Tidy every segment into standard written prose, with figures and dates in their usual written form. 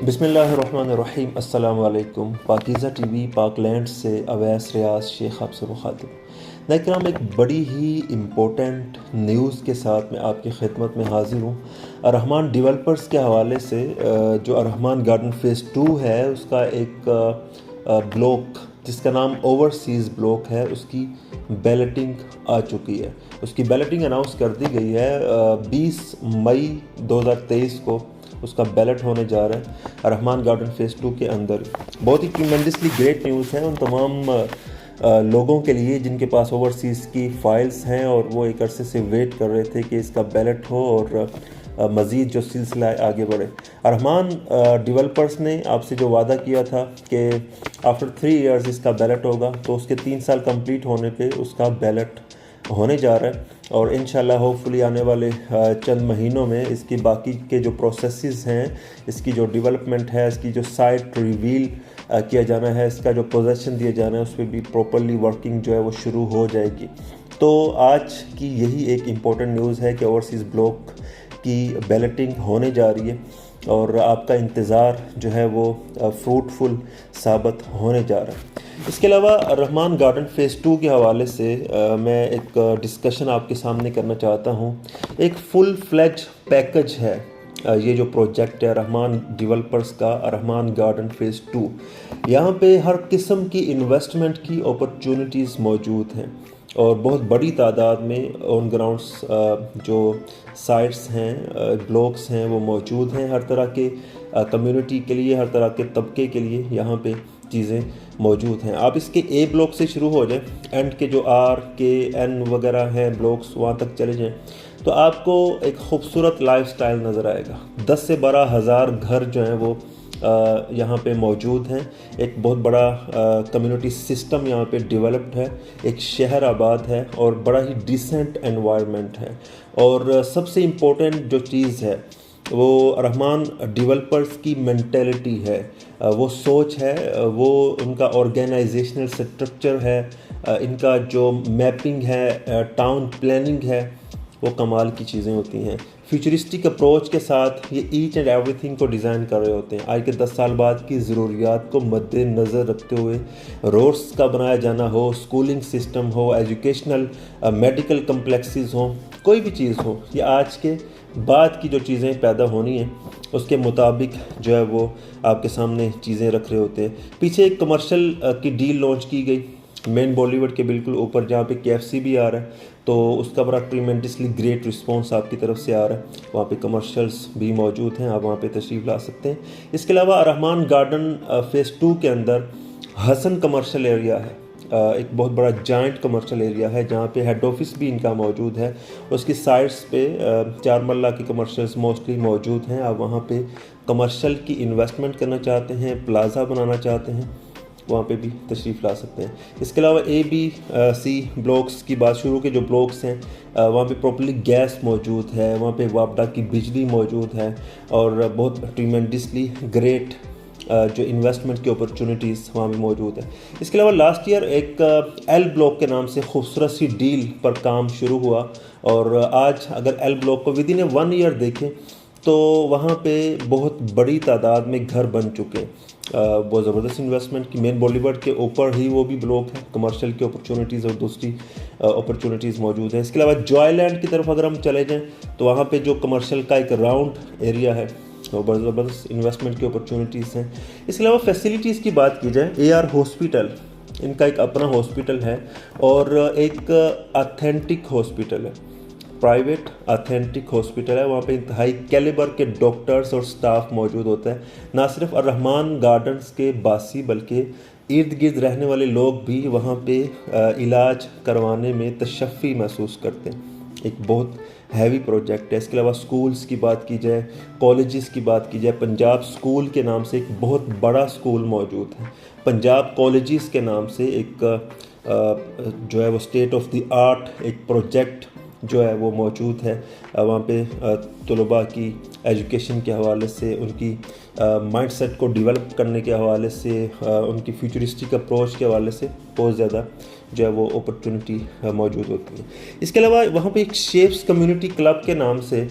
बिस्मिल्लाहिर्रहमानिर्रहीम। अस्सलाम वालेकुम। पाकीज़ा टीवी पाकलैंड से अवैस रियाज शेख आपसे मुखातिब। नाज़रीन, एक बड़ी ही इम्पोर्टेंट न्यूज़ के साथ मैं आपकी खिदमत में हाज़िर हूँ। रहमान डेवलपर्स के हवाले से जो रहमान गार्डन फ़ेज़ 2 है उसका एक ब्लॉक जिसका नाम ओवरसीज़ ब्लॉक है, उसकी बैलेटिंग आ चुकी है। उसकी बैलेटिंग अनाउंस कर दी गई है 20 मई 2023 को उसका बैलेट होने जा रहा है रहमान गार्डन फ़ेज़ 2 के अंदर। बहुत ही ट्रिमेंडसली ग्रेट न्यूज़ है उन तमाम लोगों के लिए जिनके पास ओवरसीज़ की फ़ाइल्स हैं और वो एक अरसे से वेट कर रहे थे कि इसका बैलेट हो और मज़ीद जो सिलसिला है आगे बढ़े। रहमान डेवलपर्स ने आपसे जो वादा किया था कि आफ्टर 3 इयर्स इसका बैलेट होगा, तो उसके 3 साल कंप्लीट होने पे उसका बैलेट होने जा रहा है और इंशाल्लाह होपफुली आने वाले चंद महीनों में इसकी बाकी के जो प्रोसेसेस हैं, इसकी जो डेवलपमेंट है, इसकी जो साइट रिवील किया जाना है, इसका जो पोजेसन दिया जाना है, उस पर भी प्रॉपरली वर्किंग जो है वो शुरू हो जाएगी। तो आज की यही एक इम्पॉर्टेंट न्यूज़ है कि ओवरसीज़ ब्लॉक की बैलेटिंग होने जा रही है और आपका इंतज़ार जो है वो फ्रूटफुल साबित होने जा रहा है। इसके अलावा रहमान गार्डन फ़ेज़ 2 के हवाले से मैं एक डिस्कशन आपके सामने करना चाहता हूँ। एक फुल फ्लेज पैकेज है ये जो प्रोजेक्ट है रहमान डेवलपर्स का, रहमान गार्डन फ़ेज़ 2। यहाँ पे हर किस्म की इन्वेस्टमेंट की अपॉर्चुनिटीज़ मौजूद हैं और बहुत बड़ी तादाद में ऑन ग्राउंड्स जो साइट्स हैं, ब्लॉक्स हैं, वो मौजूद हैं। हर तरह के कम्युनिटी के लिए, हर तरह के तबके के लिए यहाँ पे चीज़ें मौजूद हैं। आप इसके ए ब्लॉक से शुरू हो जाएं, एंड के जो आर के एन वगैरह हैं ब्लॉक्स, वहाँ तक चले जाएं तो आपको एक खूबसूरत लाइफस्टाइल नज़र आएगा। 10 से 12 हज़ार घर जो हैं वो यहाँ पे मौजूद हैं। एक बहुत बड़ा कम्युनिटी सिस्टम यहाँ पे डेवलप्ड है, एक शहर आबाद है और बड़ा ही डिसेंट एनवायरनमेंट है। और सबसे इम्पोर्टेंट जो चीज़ है वो रहमान डेवलपर्स की मेंटेलिटी है, वो सोच है, वो उनका ऑर्गेनाइजेशनल स्ट्रक्चर है, इनका जो मैपिंग है, टाउन प्लानिंग है, वो कमाल की चीज़ें होती हैं। फ्यूचरिस्टिक अप्रोच के साथ ये ईच एंड एवरीथिंग को डिज़ाइन कर रहे होते हैं। आज के 10 साल बाद की ज़रूरियात को मद्देनज़र रखते हुए रोड्स का बनाया जाना हो, स्कूलिंग सिस्टम हो, एजुकेशनल मेडिकल कम्प्लेक्सेस हों, कोई भी चीज़ हो, ये आज के बाद की जो चीज़ें पैदा होनी हैं उसके मुताबिक जो है वो आपके सामने चीज़ें रख रहे होते हैं। पीछे एक कमर्शियल की डील लॉन्च की गई मेन बॉलीवुड के बिल्कुल ऊपर, जहाँ पे KFC भी आ रहा है, तो उसका बड़ा ट्रीमेंडसली ग्रेट रिस्पांस आपकी तरफ से आ रहा है। वहाँ पे कमर्शियल्स भी मौजूद हैं, आप वहाँ पे तशरीफ़ ला सकते हैं। इसके अलावा रहमान गार्डन फ़ेज़ 2 के अंदर हसन कमर्शियल एरिया है, एक बहुत बड़ा जाइंट कमर्शियल एरिया है जहाँ पे हेड ऑफिस भी इनका मौजूद है। उसकी साइट्स पे 4 मरला की कमर्शियल्स मोस्टली मौजूद हैं। आप वहाँ पे कमर्शियल की इन्वेस्टमेंट करना चाहते हैं, प्लाज़ा बनाना चाहते हैं, वहाँ पे भी तशरीफ़ ला सकते हैं। इसके अलावा ABC ब्लॉक्स की बात शुरू के जो ब्लॉक्स हैं वहाँ पे प्रॉपर्ली गैस मौजूद है, वहाँ पे वापडा की बिजली मौजूद है और बहुत ट्रीमेंडसली ग्रेट जो इन्वेस्टमेंट की अपॉर्चुनिटीज़ वहाँ भी मौजूद है। इसके अलावा लास्ट ईयर एक L ब्लॉक के नाम से खूबसूरत सी डील पर काम शुरू हुआ और आज अगर L ब्लॉक को विदिन 1 ईयर देखें तो वहाँ पे बहुत बड़ी तादाद में घर बन चुके हैं। बहुत ज़बरदस्त इन्वेस्टमेंट की मेन बॉलीवुड के ऊपर ही वो भी ब्लॉक है, कमर्शियल की अपॉर्चुनिटीज़ और दूसरी अपॉर्चुनिटीज़ मौजूद है। इसके अलावा जॉयलैंड की तरफ अगर हम चले जाएँ तो वहाँ पे जो कमर्शियल का एक राउंड एरिया है तो बहुत ज़बरदस्त इन्वेस्टमेंट की अपॉर्चुनिटीज़ हैं। इसके अलावा फैसिलिटीज़ की बात की जाए, AR हॉस्पिटल, इनका एक अपना हॉस्पिटल है और एक ऑथेंटिक हॉस्पिटल है, प्राइवेट ऑथेंटिक हॉस्पिटल है। वहाँ पे इंतहाई कैलिबर के डॉक्टर्स और स्टाफ मौजूद होता है। ना सिर्फ रहमान गार्डन्स के बासी बल्कि इर्द गिर्द रहने वाले लोग भी वहाँ पे इलाज करवाने में तशफ़ी महसूस करते हैं। एक बहुत हैवी प्रोजेक्ट है। इसके अलावा स्कूल्स की बात की जाए, कॉलेजेस की बात की जाए, पंजाब स्कूल के नाम से एक बहुत बड़ा स्कूल मौजूद है। पंजाब कॉलेजेस के नाम से एक जो है वो स्टेट ऑफ द आर्ट एक प्रोजेक्ट जो है वो मौजूद है। वहाँ पे तलबा की एजुकेशन के हवाले से, उनकी माइंडसेट को डेवलप करने के हवाले से, उनकी फ्यूचरिस्टिक अप्रोच के हवाले से बहुत ज़्यादा जो है वो अपॉर्चुनिटी मौजूद होती है। इसके अलावा वहाँ पे एक शेफ्स कम्युनिटी क्लब के नाम से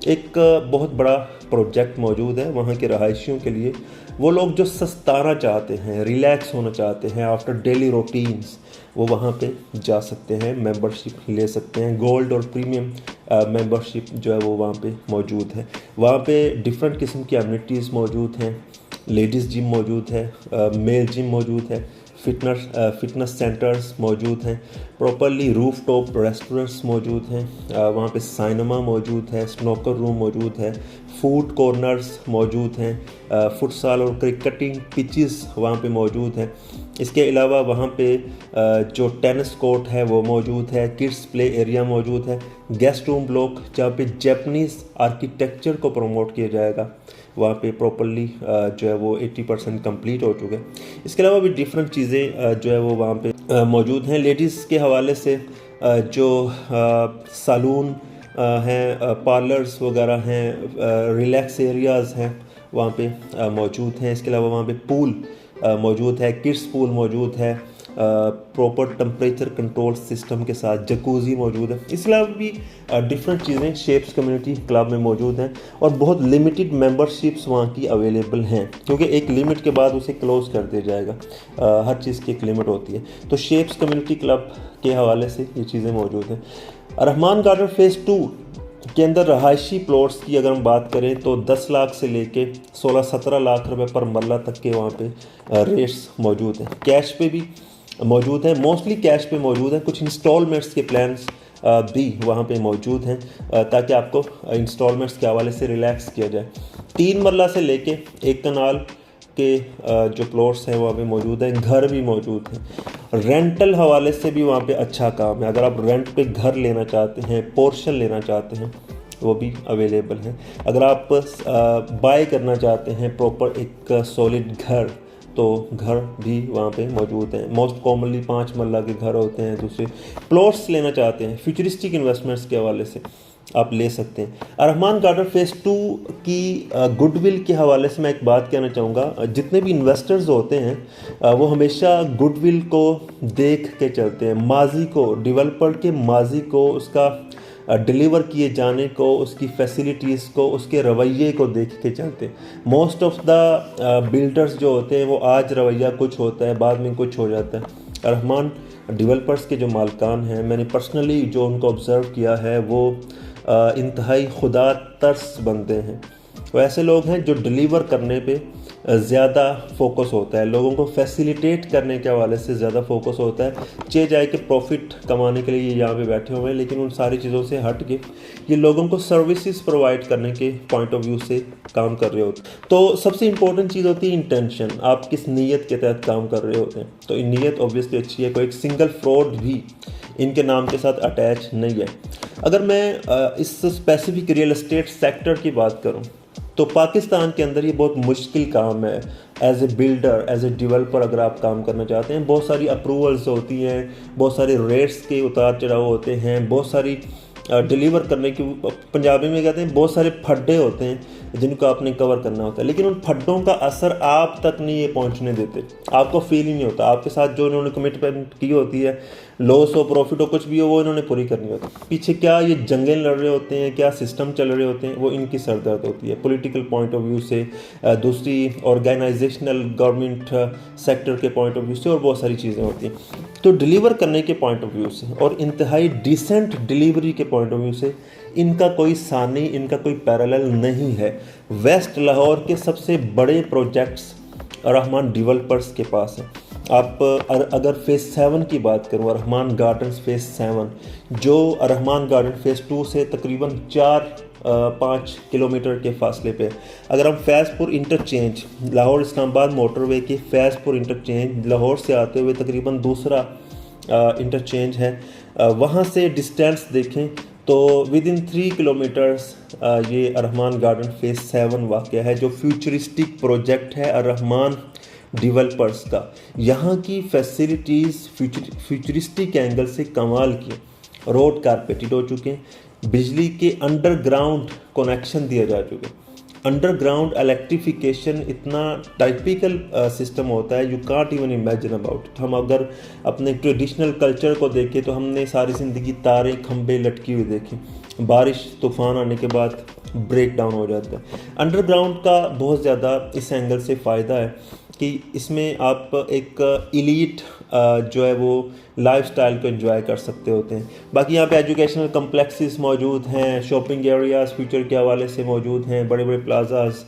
एक बहुत बड़ा प्रोजेक्ट मौजूद है वहाँ के रहायशियों के लिए। वो लोग जो सस्ताना चाहते हैं, रिलैक्स होना चाहते हैं आफ्टर डेली रूटीन्स, वो वहाँ पे जा सकते हैं, मेंबरशिप ले सकते हैं। गोल्ड और प्रीमियम मेंबरशिप जो है वो वहाँ पे मौजूद है। वहाँ पे डिफरेंट किस्म की एमिनिटीज़ मौजूद हैं। लेडीज़ जिम मौजूद है, मेल जिम मौजूद है, फिटनेस सेंटर्स मौजूद हैं, प्रॉपरली रूफ टॉप रेस्टोरेंट्स मौजूद हैं, वहाँ पे सिनेमा मौजूद है, स्नोकर रूम मौजूद है, फूड कॉर्नर्स मौजूद हैं, फुटसाल और क्रिकेटिंग पिचेस वहाँ पे मौजूद हैं। इसके अलावा वहाँ पे जो टेनिस कोर्ट है वो मौजूद है, किड्स प्ले एरिया मौजूद है, गेस्ट रूम ब्लॉक जहाँ पे जापानीज़ आर्किटेक्चर को प्रमोट किया जाएगा, वहाँ पे प्रॉपरली जो है वो 80% कंप्लीट हो चुके हैं। इसके अलावा भी डिफरेंट चीज़ें जो है वो वहाँ पे मौजूद हैं। लेडीज़ के हवाले से जो सैलून हैं, पार्लर्स वगैरह हैं, रिलैक्स एरियाज़ हैं वहाँ पे मौजूद हैं। इसके अलावा वहाँ पे पूल मौजूद है, किड्स पूल मौजूद है, प्रॉपर टेम्परेचर कंट्रोल सिस्टम के साथ जकूज़ी मौजूद है। इसके अलावा भी डिफरेंट चीज़ें शेप्स कम्युनिटी क्लब में मौजूद हैं और बहुत लिमिटेड मेंबरशिप्स वहाँ की अवेलेबल हैं, क्योंकि एक लिमिट के बाद उसे क्लोज़ कर दिया जाएगा। हर चीज़ की एक लिमिट होती है। तो शेप्स कम्युनिटी क्लब के हवाले से ये चीज़ें मौजूद हैं। रहमान गार्डन फ़ेज़ 2 के अंदर रहायशी प्लॉट्स की अगर हम बात करें तो 10 लाख से लेके 16-17 लाख रुपए पर मरला तक के वहाँ पे रेट्स मौजूद हैं। कैश पे भी मौजूद है, मोस्टली कैश पे मौजूद है। कुछ इंस्टॉलमेंट्स के प्लान्स भी वहाँ पे मौजूद हैं ताकि आपको इंस्टॉलमेंट्स के हवाले से रिलैक्स किया जाए। 3 मरला से लेके 1 कनाल के जो प्लॉट्स हैं वहाँ पे मौजूद हैं। घर भी मौजूद हैं। रेंटल हवाले से भी वहाँ पे अच्छा काम है। अगर आप रेंट पे घर लेना चाहते हैं, पोर्शन लेना चाहते हैं, वो भी अवेलेबल है। अगर आप बाय करना चाहते हैं प्रॉपर एक सॉलिड घर, तो घर भी वहाँ पे मौजूद हैं। मोस्ट कॉमनली 5 मरला के घर होते हैं। दूसरे प्लॉट्स लेना चाहते हैं फ्यूचरिस्टिक इन्वेस्टमेंट्स के हवाले से आप ले सकते हैं। रहमान गार्डन फ़ेज़ 2 की गुडविल के हवाले से मैं एक बात कहना चाहूँगा। जितने भी इन्वेस्टर्स होते हैं वो हमेशा गुडविल को देख के चलते हैं, माजी को, डेवलपर के माजी को, उसका डिलीवर किए जाने को, उसकी फैसिलिटीज़ को, उसके रवैये को देख के चलते हैं। मोस्ट ऑफ द बिल्डर्स जो होते हैं वो आज रवैया कुछ होता है, बाद में कुछ हो जाता है। रहमान डेवलपर्स के जो मालकान हैं, मैंने पर्सनली जो उनको ऑब्ज़र्व किया है, वो इंतहाई खुदा तरस बंदे हैं। वो ऐसे लोग हैं जो डिलीवर करने पे ज़्यादा फोकस होता है, लोगों को फैसिलिटेट करने के हवाले से ज़्यादा फोकस होता है। चे जाए कि प्रॉफिट कमाने के लिए ये यहाँ पे बैठे हुए हैं, लेकिन उन सारी चीज़ों से हट के ये लोगों को सर्विसेज प्रोवाइड करने के पॉइंट ऑफ व्यू से काम कर रहे होते हैं। तो सबसे इम्पोर्टेंट चीज़ होती है इंटेंशन, आप किस नीयत के तहत काम कर रहे होते हैं। तो नीयत ऑब्वियसली अच्छी है, कोई एक सिंगल फ्रॉड भी इनके नाम के साथ अटैच नहीं है। अगर मैं इस स्पेसिफिक रियल एस्टेट सेक्टर की बात करूं तो पाकिस्तान के अंदर ये बहुत मुश्किल काम है। As a builder, as a developer अगर आप काम करना चाहते हैं, बहुत सारी अप्रूवल्स होती हैं, बहुत सारे रेट्स के उतार चढ़ाव होते हैं, बहुत सारी डिलीवर करने की, पंजाबी में कहते हैं, बहुत सारे फड्डे होते हैं जिनको आपने कवर करना होता है। लेकिन उन फड्डों का असर आप तक नहीं ये पहुंचने देते, आपको फील ही नहीं होता। आपके साथ जो इन्होंने कमिटमेंट की होती है, लॉस हो प्रॉफिट हो कुछ भी हो, वो इन्होंने पूरी करनी होती है। पीछे क्या ये जंगें लड़ रहे होते हैं, क्या सिस्टम चल रहे होते हैं, वो इनकी सरदर्द होती है पॉलिटिकल पॉइंट ऑफ व्यू से, दूसरी ऑर्गेनाइजेशनल गवर्नमेंट सेक्टर के पॉइंट ऑफ व्यू से, और बहुत सारी चीज़ें होती हैं। तो डिलीवर करने के पॉइंट ऑफ व्यू से और इंतहाई डिसेंट डिलीवरी के पॉइंट ऑफ व्यू से इनका कोई सानी, इनका कोई पैरेलल नहीं है। वेस्ट लाहौर के सबसे बड़े प्रोजेक्ट्स रहमान डेवलपर्स के पास हैं। आप अगर फ़ेज़ 7 की बात करूँ, रहमान गार्डन्स फ़ेज़ 7, जो रहमान गार्डन फ़ेज़ 2 से तकरीबन 4-5 किलोमीटर के फासले पे। अगर हम फैज़पुर इंटरचेंज, लाहौर इस्लामाबाद मोटरवे के फैज़पुर इंटरचेंज लाहौर से आते हुए तकरीबन दूसरा इंटरचेंज है, वहाँ से डिस्टेंस देखें तो विद इन 3 किलोमीटर्स ये रहमान गार्डन फ़ेज़ 7 वाक़या है, जो फ्यूचरिस्टिक प्रोजेक्ट है रहमान डेवलपर्स का। यहाँ की फैसिलिटीज़ फ्यूचरिस्टिक एंगल से कमाल की। रोड कारपेटेड हो चुके हैं, बिजली के अंडरग्राउंड कनेक्शन दिए जा चुके हैं। अंडरग्राउंड इलेक्ट्रिफिकेशन इतना टाइपिकल सिस्टम होता है, you can't even imagine about it. हम अगर अपने ट्रेडिशनल कल्चर को देखें तो हमने सारी ज़िंदगी तारे खंबे लटकी हुई देखी। बारिश तूफ़ान आने के बाद ब्रेक डाउन हो जाता है। अंडरग्राउंड का बहुत ज़्यादा इस एंगल से फ़ायदा है कि इसमें आप एक इलीट जो है वो लाइफस्टाइल को एंजॉय कर सकते होते हैं। बाकी यहाँ पे एजुकेशनल कम्प्लेक्सेस मौजूद हैं, शॉपिंग एरियाज़ फ्यूचर के हवाले से मौजूद हैं, बड़े बड़े प्लाजाज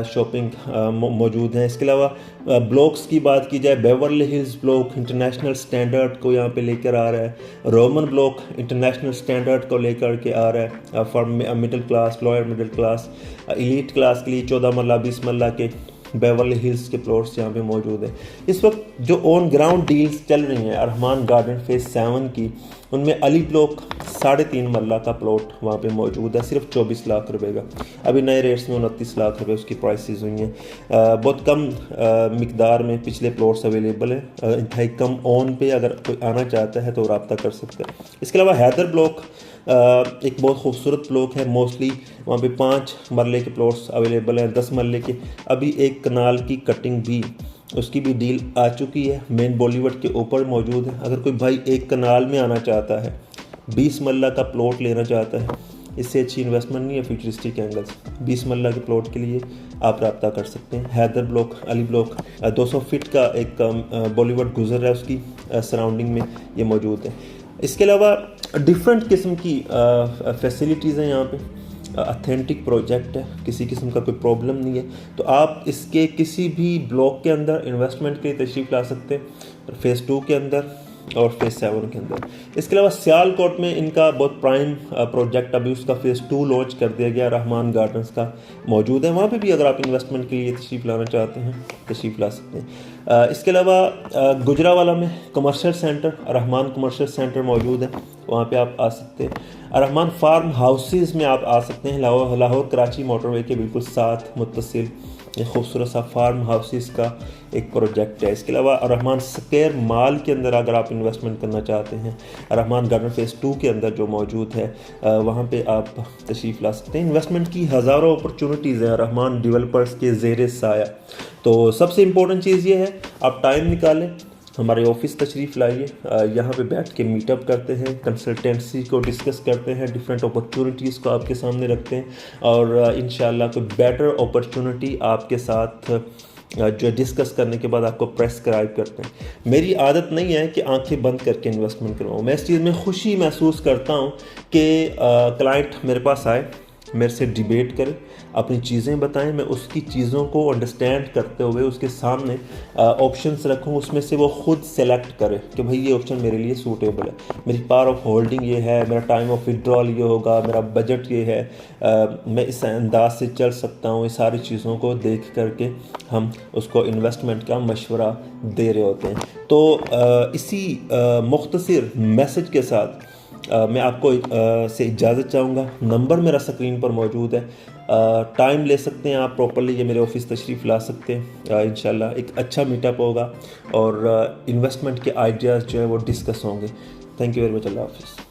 शॉपिंग मौजूद हैं। इसके अलावा ब्लॉक्स की बात की जाए, Beverly hills block international standard को यहाँ पे लेकर आ रहा है, रोमन ब्लॉक इंटरनेशनल स्टैंडर्ड को लेकर के आ रहा है for middle class, lower middle class, elite class के लिए 14 मरला 20 मरला के बेवर्ली हिल्स के प्लॉट्स यहाँ पे मौजूद है। इस वक्त जो ऑन ग्राउंड डील्स चल रही हैं रहमान गार्डन फेज़ 7 की, उनमें अली ब्लॉक 3.5 मरला का प्लॉट वहाँ पे मौजूद है, सिर्फ 24 लाख रुपए का। अभी नए रेट्स में 29 लाख रुपए उसकी प्राइसेस हुई हैं। बहुत कम मिकदार में पिछले प्लॉट्स अवेलेबल है, इंतहाई कम ऑन पे अगर कोई आना चाहता है तो रब्ता कर सकता है। इसके अलावा हैदर ब्लॉक एक बहुत खूबसूरत ब्लॉक है, मोस्टली वहाँ पे 5 मरले के प्लॉट्स अवेलेबल हैं, 10 मरले के। अभी एक कनाल की कटिंग भी, उसकी भी डील आ चुकी है, मेन बॉलीवुड के ऊपर मौजूद है। अगर कोई भाई एक कनाल में आना चाहता है, 20 मरला का प्लॉट लेना चाहता है, इससे अच्छी इन्वेस्टमेंट नहीं है फ्यूचरिस्टिक एंगल से। 20 मरला के प्लॉट के लिए आप रब्ता कर सकते हैं। Haider block, Ali block 200 feet का एक बॉलीवुड गुजर रहा है, उसकी सराउंडिंग में ये मौजूद है। इसके अलावा डिफरेंट किस्म की फैसिलिटीज़ हैं यहाँ पे, ऑथेंटिक प्रोजेक्ट है, किसी किस्म का कोई प्रॉब्लम नहीं है। तो आप इसके किसी भी ब्लॉक के अंदर इन्वेस्टमेंट के लिए तशरीफ़ ला सकते हैं, फेज़ 2 के अंदर और फेज़ 7 के अंदर। इसके अलावा सियालकोट में इनका बहुत प्राइम प्रोजेक्ट अभी उसका फेज़ 2 लॉन्च कर दिया गया, रहमान गार्डन्स का मौजूद है। वहाँ पे भी अगर आप इन्वेस्टमेंट के लिए तशरीफ़ लाना चाहते हैं तशरीफ़ ला सकते हैं। इसके अलावा गुजरावाला में commercial centre, Rahman commercial centre मौजूद है, वहाँ पे आप आ सकते हैं। रहमान फार्म हाउसेस में आप आ सकते हैं, लाहौर कराची मोटरवे के बिल्कुल साथ मुत्तसिल एक खूबसूरत सा फार्म हाउसेस का एक प्रोजेक्ट है। इसके अलावा रहमान स्क्वायर माल के अंदर अगर आप इन्वेस्टमेंट करना चाहते हैं, रहमान गार्डन फेज़ 2 के अंदर जो मौजूद है, वहाँ पे आप तशरीफ़ ला सकते हैं। इन्वेस्टमेंट की हज़ारों अपॉर्चुनिटीज़ हैं रहमान डेवलपर्स के ज़ेरे साया। तो सबसे इम्पोर्टेंट चीज़ ये है, आप टाइम निकालें, हमारे ऑफिस तशरीफ़ लाइए, यहाँ पे बैठ के मीटअप करते हैं, कंसल्टेंसी को डिस्कस करते हैं, डिफरेंट अपॉर्चुनिटीज़ को आपके सामने रखते हैं और इंशाल्लाह कोई बेटर अपॉर्चुनिटी आपके साथ जो डिस्कस करने के बाद आपको प्रेस्क्राइब करते हैं। मेरी आदत नहीं है कि आंखें बंद करके इन्वेस्टमेंट करवाऊँ, मैं इस चीज़ में खुशी महसूस करता हूँ कि क्लाइंट मेरे पास आए, मेरे से डिबेट करें, अपनी चीज़ें बताएं, मैं उसकी चीज़ों को अंडरस्टैंड करते हुए उसके सामने ऑप्शंस रखूं, उसमें से वो खुद सेलेक्ट करे कि भाई ये ऑप्शन मेरे लिए सूटेबल है, मेरी पावर ऑफ होल्डिंग ये है, मेरा टाइम ऑफ विड्रॉल ये होगा, मेरा बजट ये है, मैं इस अंदाज से चल सकता हूँ। ये सारी चीज़ों को देख करके हम उसको इन्वेस्टमेंट का मशवरा दे रहे होते हैं। तो इसी मुख्तसर मैसेज के साथ मैं आपको से इजाज़त चाहूँगा। नंबर मेरा स्क्रीन पर मौजूद है, टाइम ले सकते हैं आप प्रॉपर्ली, ये मेरे ऑफिस तशरीफ़ ला सकते हैं। इंशाल्लाह एक अच्छा मीटअप होगा और इन्वेस्टमेंट के आइडियाज़ जो है वो डिस्कस होंगे। थैंक यू वेरी मच, अल्लाह हाफ़िज़।